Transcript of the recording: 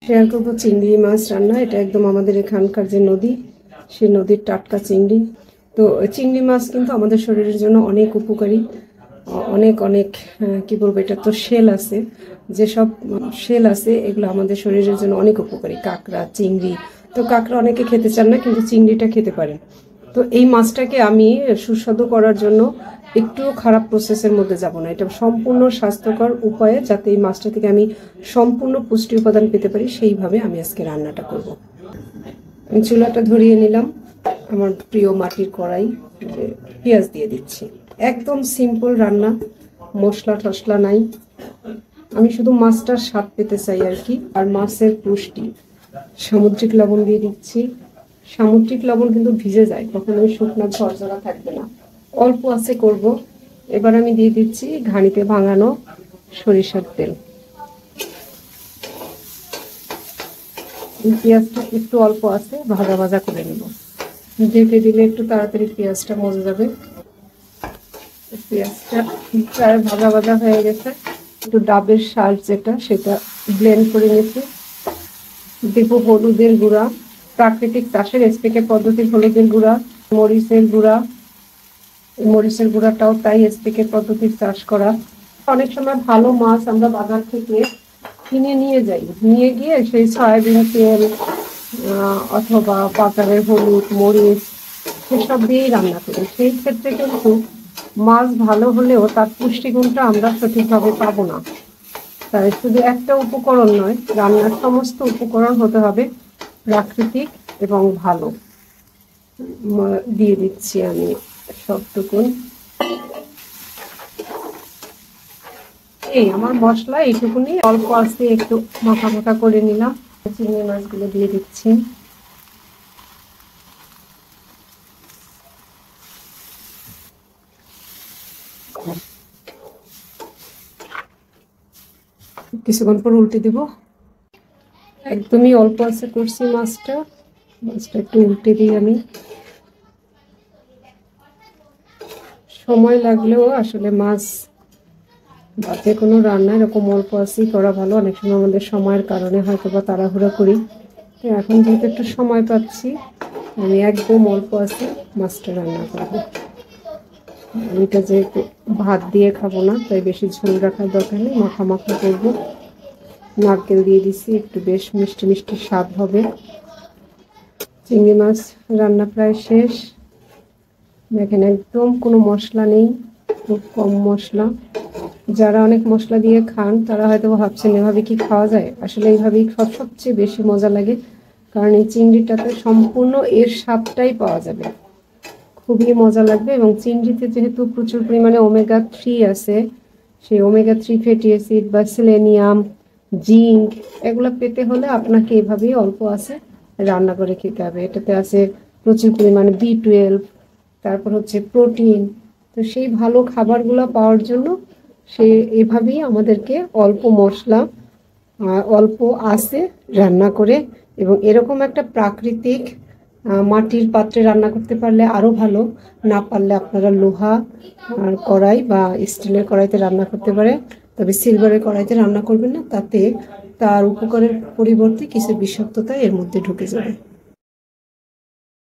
Share করবো চিংড়ি মাছ রান্না। এটা একদম আমাদের এখানকার যে নদী, সেই নদীর টাটকা চিংড়ি। তো চিংড়ি মাছ কিন্তু আমাদের শরীরের জন্য অনেক উপকারী, অনেক অনেক কি বলবো, এটা তো শেল আছে, যেসব শেল আছে এগুলো আমাদের শরীরের জন্য অনেক উপকারী। কাঁকড়া, চিংড়ি, তো কাঁকড়া অনেকে খেতে চান না, কিন্তু চিংড়িটা খেতে পারেন। তো এই মাছটাকে আমি সুস্বাদু করার জন্য একটু খারাপ প্রসেসের মধ্যে যাব না, এটা সম্পূর্ণ স্বাস্থ্যকর উপায়ে, যাতে এই মাছটা থেকে আমি সম্পূর্ণ পুষ্টি উপাদান পেতে পারি, সেইভাবে আমি আজকে রান্নাটা করব। আমি চুলাটা ধরিয়ে নিলাম, আমার প্রিয় মাটির কড়াই, পেঁয়াজ দিয়ে দিচ্ছি। একদম সিম্পল রান্না, মশলা টশলা নাই। আমি শুধু মাছটার স্বাদ পেতে চাই আর কি, আর মাছের পুষ্টি। সামুদ্রিক লবণ দিয়ে দিচ্ছি। সামুদ্রিক লবণ কিন্তু ভিজে যায়, কখনো শুকনো ঝরঝরা থাকবে না, অল্প আছে করব। এবার আমি দিয়ে দিচ্ছি ঘানিতে ভাঙানো সরিষার তেল। পেঁয়াজটা একটু অল্প আছে, ভাজা ভাজা করে নেব। ঢেকে দিলে একটু তাড়াতাড়ি পেঁয়াজটা মজে যাবে। পেঁয়াজটা প্রায় ভাজা ভাজা হয়ে গেছে। একটু ডাবের শাল যেটা, সেটা ব্লেন্ড করে নিয়েছি। দেব হলুদের গুঁড়া, প্রাকৃতিক চাষের স্প্রে পদ্ধতির হলুদের গুঁড়া। মরিচের গুঁড়া, মরিচের গুঁড়াটাও তাই স্প্রে পদ্ধতির চাষ করা। অনেক সময় ভালো মাছ আমরা বাজার থেকে কিনে নিয়ে যাই, নিয়ে গিয়ে সেই সয়াবিন তেল অথবা বাজারের হলুদ, মরিচ সেসব দিয়েই রান্না করি। সেই ক্ষেত্রে কিন্তু মাছ ভালো হলেও তার পুষ্টিগুণটা আমরা সঠিকভাবে পাবো না। তাই শুধু একটা উপকরণ নয়, রান্নার সমস্ত উপকরণ হতে হবে প্রাকৃতিক এবং ভালো। দিয়ে দিচ্ছি আমি সবটুকুন। এই আমার মশলা এইটুকুনি, অল্প আছে, একটু মাখা মাখা করে নিলাম। চিংড়ি মাছগুলো দিয়ে দিচ্ছি। কিছুক্ষণ পর উল্টে দিব। একদমই অল্প আছে করছি মাছটা, মাছটা একটু উল্টে দিই আমি। সময় লাগলেও আসলে মাছ বা যে কোনো রান্না এরকম অল্প আছেই করা ভালো। অনেক সময় আমাদের সময়ের কারণে হয়তো বা তাড়াহুড়া করি, তো এখন যেহেতু একটু সময় পাচ্ছি, আমি একদম অল্প আছে মাছটা রান্না করবো। এটা যেহেতু ভাত দিয়ে খাবো না, তাই বেশি ঝোল রাখার দরকার নেই, মাখা মাখা করবো। নারকেল দিয়ে দিছি, একটু বেশ মিষ্টি মিষ্টি স্বাদ হবে। চিংড়ি মাছ রান্না প্রায় শেষ। দেখেন একদম কোনো মশলা নেই, খুব কম মশলা। যারা অনেক মশলা দিয়ে খান তারা হয়তো ভাবছেন এভাবে কি খাওয়া যায়। আসলে এইভাবেই সবচেয়ে বেশি মজা লাগে, কারণ এই চিংড়িটাতে সম্পূর্ণ এর স্বাদটাই পাওয়া যাবে, খুবই মজা লাগবে। এবং চিংড়িতে যেহেতু প্রচুর পরিমাণে ওমেগা 3 আছে, সেই ওমেগা 3 ফ্যাটি অ্যাসিড বা সেলেনিয়াম, জিঙ্ক, এগুলো পেতে হলে আপনাকে এভাবেই অল্প আছে রান্না করে খেতে হবে। এটাতে আছে প্রচুর পরিমাণে B12, তারপর হচ্ছে প্রোটিন। তো সেই ভালো খাবারগুলো পাওয়ার জন্য সে এভাবেই আমাদেরকে অল্প মশলা, অল্প আঁচে রান্না করে, এবং এরকম একটা প্রাকৃতিক মাটির পাত্রে রান্না করতে পারলে আরও ভালো। না পারলে আপনারা লোহা আর কড়াই বা স্টিলের কড়াইতে রান্না করতে পারে, তবে সিলভারের কড়াইতে রান্না করবেন না, তাতে তার উপকারের পরিবর্তে কিছু বিষাক্ততা এর মধ্যে ঢুকে যাবে।